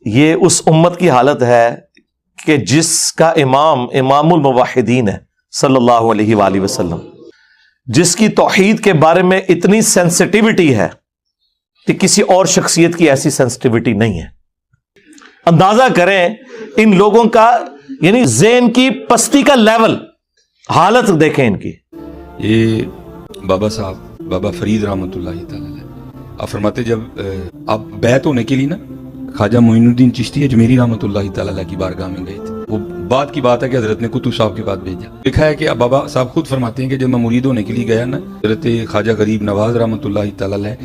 یہ اس امت کی حالت ہے کہ جس کا امام الموحدین ہے صلی اللہ علیہ وآلہ وسلم، جس کی توحید کے بارے میں اتنی سینسٹیوٹی ہے کہ کسی اور شخصیت کی ایسی سینسٹیوٹی نہیں ہے۔ اندازہ کریں ان لوگوں کا، یعنی ذہن کی پستی کا لیول، حالت دیکھیں ان کی۔ یہ بابا صاحب بابا فرید رحمۃ اللہ تعالی علیہ، آپ فرماتے جب آپ بیعت ہونے کے لیے نا خواجہ معین الدین چشتی اجمیری رحمۃ اللہ تعالی علیہ کی بارگاہ میں گئے تھے، وہ بات کی بات ہے کہ حضرت نے قطب صاحب کے بعد بھیجا، لکھا ہے کہ بابا صاحب خود فرماتے ہیں کہ جب میں مرید ہونے کے لیے گیا نا، حضرت خواجہ غریب نواز رحمۃ اللہ تعالی علیہ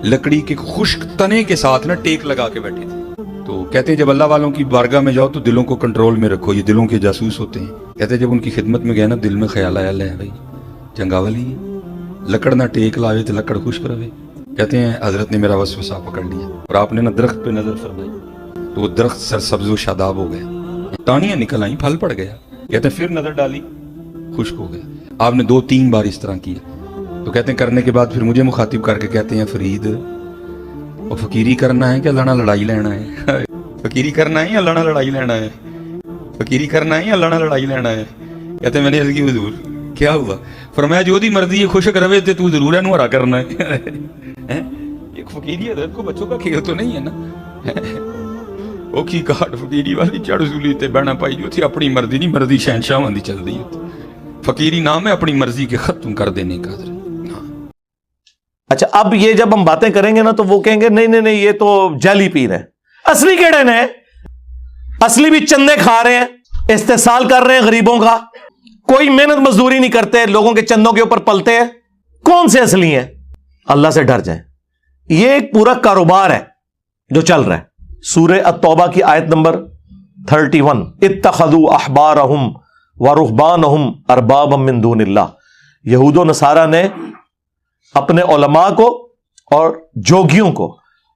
لکڑی کے خشک تنے کے ساتھ نا ٹیک لگا کے بیٹھے تھے۔ تو کہتے ہیں جب اللہ والوں کی بارگاہ میں جاؤ تو دلوں کو کنٹرول میں رکھو، یہ دلوں کے جاسوس ہوتے ہیں۔ کہتے ہیں جب ان کی خدمت میں گئے نا دل میں خیال آیا لے بھائی چنگا والی لکڑ نہ ٹیک لاوے تو لکڑ خشک رہے۔ کہتے ہیں حضرت نے میرا وسوسہ پکڑ لیا اور آپ نے نا درخت پہ نظر فرمائی تو وہ درخت سرسبز و شاداب ہو گیا، ٹانیاں نکل آئیں، پھل پڑ گیا۔ کہتے ہیں پھر نظر ڈالی خشک ہو گیا۔ آپ نے 2-3 بار اس طرح کیا تو کہتے ہیں کرنے کے بعد پھر مجھے مخاطب کر کے کہتے ہیں فرید وہ فقیری کرنا ہے کہ اللہ نہ لڑائی لینا ہے؟ فقیری کرنا ہے یا اللہ نہ لڑائی لینا ہے؟ فقیری کرنا ہے یا اللہ نہ لڑائی لینا ہے؟ کہتے ہیں میں نے عرض کی حضور کیا ہوا؟ فرمایا جو دی مرضی خشک روے تے تو ضرور ہے نورا کرنا ہے۔ ایک فقیری حضرت کو بچوں کا کھیل تو نہیں ہے نا، وہ کی کاٹ فقیری والی چڑھ سولی تے بہنا پائی جو تھی، اپنی مرضی نہیں، مرضی شہنشاہ واندی چل دی ہوتی۔ فقیری نام ہے اپنی مرضی کے ختم کر دینے کا حضرت۔ اچھا اب یہ جب ہم باتیں کریں گے نا تو وہ کہیں گے نہیں نہیں نہیں یہ تو جعلی پیر ہے۔ اصلی کیڑے نے؟ اصلی بھی چندے کھا رہے ہیں، استحصال کر رہے ہیں غریبوں کا، کوئی محنت مزدوری نہیں کرتے، لوگوں کے چندوں کے اوپر پلتے ہیں۔ کون سے اصلی ہیں؟ اللہ سے ڈر جائیں، یہ ایک پورا کاروبار ہے جو چل رہا ہے۔ سورہ التوبہ کی آیت نمبر 31، اتخذوا احبارہم ورہبانہم اربابا من دون اللہ، یہود و نصارہ نے اپنے علماء کو اور جوگیوں کو،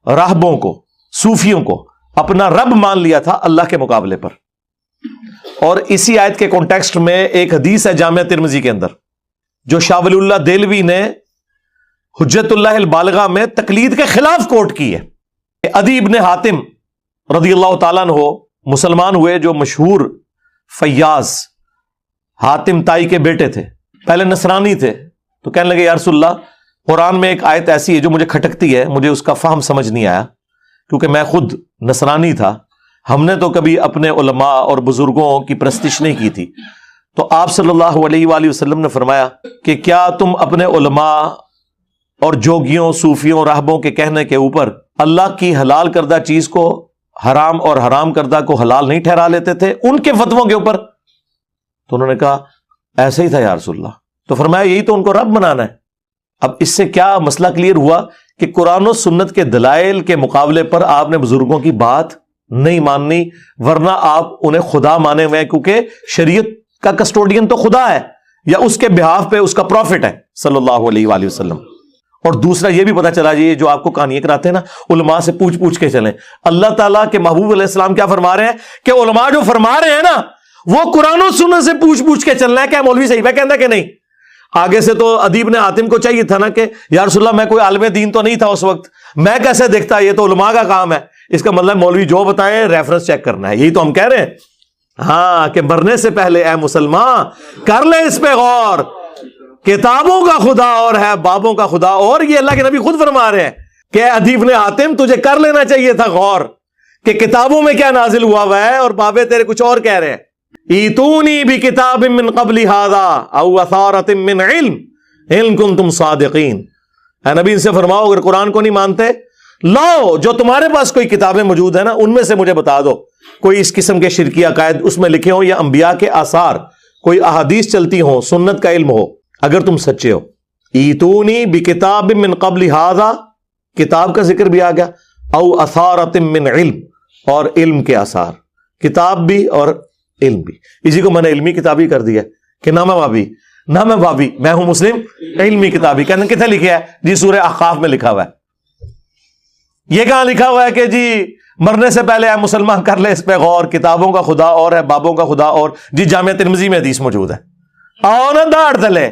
راہبوں کو، صوفیوں کو اپنا رب مان لیا تھا اللہ کے مقابلے پر۔ اور اسی آیت کے کانٹیکسٹ میں ایک حدیث ہے جامعہ ترمذی کے اندر جو شاہ ولی اللہ دہلوی نے حجت اللہ البالغہ میں تقلید کے خلاف کوٹ کی ہے۔ عدی ابن حاتم رضی اللہ تعالیٰ عنہ مسلمان ہوئے، جو مشہور فیاض حاتم تائی کے بیٹے تھے، پہلے نصرانی تھے، تو کہنے لگے یا رسول اللہ قرآن میں ایک آیت ایسی ہے جو مجھے کھٹکتی ہے، مجھے اس کا فہم سمجھ نہیں آیا کیونکہ میں خود نصرانی تھا، ہم نے تو کبھی اپنے علماء اور بزرگوں کی پرستش نہیں کی تھی۔ تو آپ صلی اللہ علیہ وآلہ وسلم نے فرمایا کہ کیا تم اپنے علماء اور جوگیوں، صوفیوں، راہبوں کے کہنے کے اوپر اللہ کی حلال کردہ چیز کو حرام اور حرام کردہ کو حلال نہیں ٹھہرا لیتے تھے ان کے فتووں کے اوپر؟ تو انہوں نے کہا ایسے ہی تھا یا رسول اللہ۔ تو فرمایا یہی تو ان کو رب بنانا ہے۔ اب اس سے کیا مسئلہ کلیئر ہوا کہ قرآن و سنت کے دلائل کے مقابلے پر آپ نے بزرگوں کی بات نہیں ماننی، ورنہ آپ انہیں خدا مانے ہوئے ہیں، کیونکہ شریعت کا کسٹوڈین تو خدا ہے یا اس کے بہاف پہ اس کا پروفٹ ہے صلی اللہ علیہ وآلہ وسلم۔ اور دوسرا یہ بھی پتا چلا یہ جو آپ کو کہانیاں کراتے ہیں نا، علماء سے پوچھ کے چلیں۔ اللہ تعالیٰ کے محبوب علیہ السلام کیا فرما رہے ہیں کہ علماء جو فرما رہے ہیں نا وہ قرآن و سنت سے پوچھ کے چلنا ہے، کیا مولوی صحیح ہے کہنا کہ نہیں؟ آگے سے تو ادیب نے حاتم کو چاہیے تھا نا کہ یا رسول اللہ میں کوئی عالم دین تو نہیں تھا اس وقت، میں کیسے دیکھتا، یہ تو علماء کا کام ہے۔ اس کا مطلب مولوی جو بتائیں ریفرنس چیک کرنا ہے، یہی تو ہم کہہ رہے ہیں۔ ہاں کہ مرنے سے پہلے اے مسلمان کر لے اس پہ غور، کتابوں کا خدا اور ہے بابوں کا خدا اور۔ یہ اللہ کے نبی خود فرما رہے ہیں کہ ادیب نے حاتم تجھے کر لینا چاہیے تھا غور کہ کتابوں میں کیا نازل ہوا ہے اور بابے تیرے کچھ اور کہہ رہے ہیں۔ ایتونی بکتاب من قبل ھذا او اثارۃ من علم ان کنتم صادقین۔ اے نبی ان سے فرماؤ اگر قرآن کو نہیں مانتے لاؤ جو تمہارے پاس کوئی کتابیں موجود ہیں نا ان میں سے مجھے بتا دو، کوئی اس قسم کے شرکی عقائد اس میں لکھے ہوں یا انبیاء کے آثار، کوئی احادیث چلتی ہوں، سنت کا علم ہو، اگر تم سچے ہو۔ ایتونی بکتاب من قبل ھذا، کتاب کا ذکر بھی آ گیا، او اثارۃ من علم، اور علم کے آثار، کتاب بھی اور علم بھی۔ اسی کو میں نے علمی کتابی کر دیا کہ نہ میں بابی میں ہوں مسلم علمی کتابی۔ کہنے کتنے لکھا ہے جی؟ سورہ احقاف میں لکھا ہوا ہے۔ یہ کہاں لکھا ہوا ہے کہ جی مرنے سے پہلے اے مسلمان کر لے اس پہ غور، کتابوں کا خدا اور ہے بابوں کا خدا اور؟ جی جامعہ ترمذی میں حدیث موجود ہے، آؤ نا داڑھ تلے۔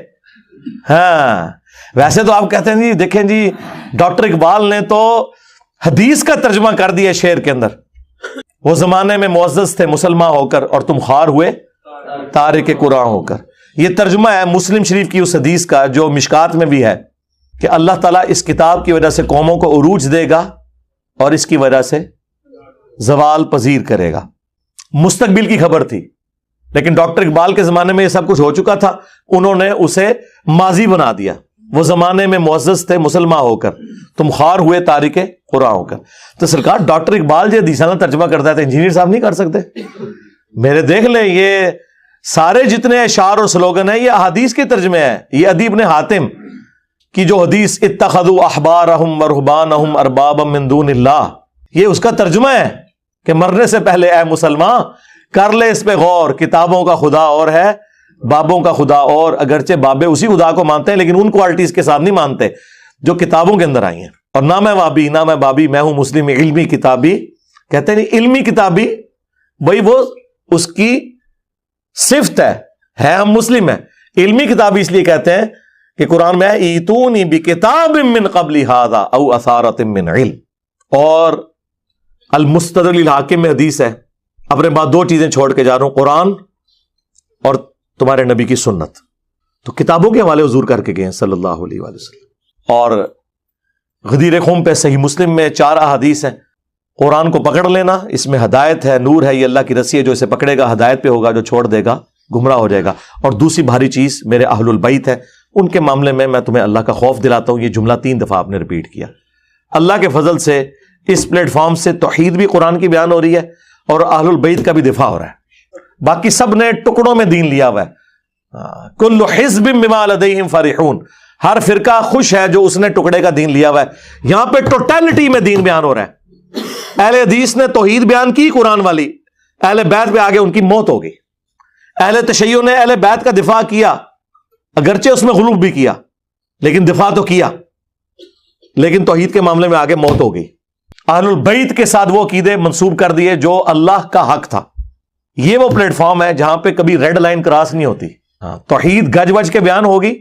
ہاں ویسے تو آپ کہتے ہیں جی دیکھیں جی ڈاکٹر اقبال نے تو حدیث کا ترجمہ کر دیا شعر کے اندر، وہ زمانے میں معزز تھے مسلمان ہو کر اور تم خوار ہوئے تارک قرآن ہو کر. یہ ترجمہ ہے مسلم شریف کی اس حدیث کا جو مشکات میں بھی ہے کہ اللہ تعالیٰ اس کتاب کی وجہ سے قوموں کو عروج دے گا اور اس کی وجہ سے زوال پذیر کرے گا. مستقبل کی خبر تھی، لیکن ڈاکٹر اقبال کے زمانے میں یہ سب کچھ ہو چکا تھا، انہوں نے اسے ماضی بنا دیا. وہ زمانے میں معزز تھے مسلمان ہو کر تم خوار ہوئے تارک قرآن ہو کر. تو سرکار ڈاکٹر اقبال جو حدیثاں ترجمہ کرتا ہے انجینئر صاحب نہیں کر سکتے؟ میرے دیکھ لیں یہ سارے جتنے اشعار اور سلوگن ہیں یہ احادیث کے ترجمے ہیں. یہ عدی بن حاتم کی جو حدیث اتخذوا احبارہم ورہبانہم اربابا من دون اللہ، یہ اس کا ترجمہ ہے کہ مرنے سے پہلے اے مسلمان کر لے اس پہ غور، کتابوں کا خدا اور ہے بابوں کا خدا اور. اگرچہ بابے اسی خدا کو مانتے ہیں لیکن ان کوالٹیز کے ساتھ نہیں مانتے جو کتابوں کے اندر آئی ہیں. اور نہ میں وابی نہ میں بابی، میں ہوں مسلم علمی کتابی. کہتے ہیں نہیں علمی کتابی، بھائی وہ اس کی صفت ہے ہم مسلم ہیں. علمی کتابی اس لیے کہتے ہیں کہ قرآن میں ایتونی بکتاب من قبل ھذا او اثارۃ من علم. اور المستدرک للحاکم میں حدیث ہے اپنے بعد دو چیزیں چھوڑ کے جا رہا ہوں، قرآن اور تمہارے نبی کی سنت. تو کتابوں کے حوالے حضور کر کے گئے ہیں صلی اللہ علیہ وآلہ وسلم. اور غدیر خم پہ صحیح مسلم میں 4 احادیث ہیں. قرآن کو پکڑ لینا، اس میں ہدایت ہے، نور ہے، یہ اللہ کی رسی ہے، جو اسے پکڑے گا ہدایت پہ ہوگا، جو چھوڑ دے گا گمراہ ہو جائے گا. اور دوسری بھاری چیز میرے اہل البیت ہے، ان کے معاملے میں تمہیں اللہ کا خوف دلاتا ہوں. یہ جملہ 3 دفعہ آپ نے ریپیٹ کیا. اللہ کے فضل سے اس پلیٹ فارم سے توحید بھی قرآن کی بیان ہو رہی ہے اور اہل البیت کا بھی دفاع ہو رہا ہے. باقی سب نے ٹکڑوں میں دین لیا ہوا ہے. کل حزب بما لدیہم فرحون، ہر فرقہ خوش ہے جو اس نے ٹکڑے کا دین لیا ہوا ہے. یہاں پہ ٹوٹیلٹی میں دین بیان ہو رہا ہے. اہل حدیث نے توحید بیان کی قرآن والی، اہل بیت پہ آگے ان کی موت ہو گئی. اہل تشیع نے اہل بیت کا دفاع کیا، اگرچہ اس میں غلو بھی کیا لیکن دفاع تو کیا، لیکن توحید کے معاملے میں آگے موت ہو گئی. اہل البیت کے ساتھ وہ عقیدے منسوب کر دیے جو اللہ کا حق تھا. یہ وہ پلیٹ فارم ہے جہاں پہ کبھی ریڈ لائن کراس نہیں ہوتی. توحید گج وج کے بیان ہوگی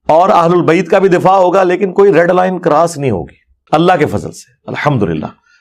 اور اہل البیت کا بھی دفاع ہوگا لیکن کوئی ریڈ لائن کراس نہیں ہوگی اللہ کے فضل سے الحمدللہ.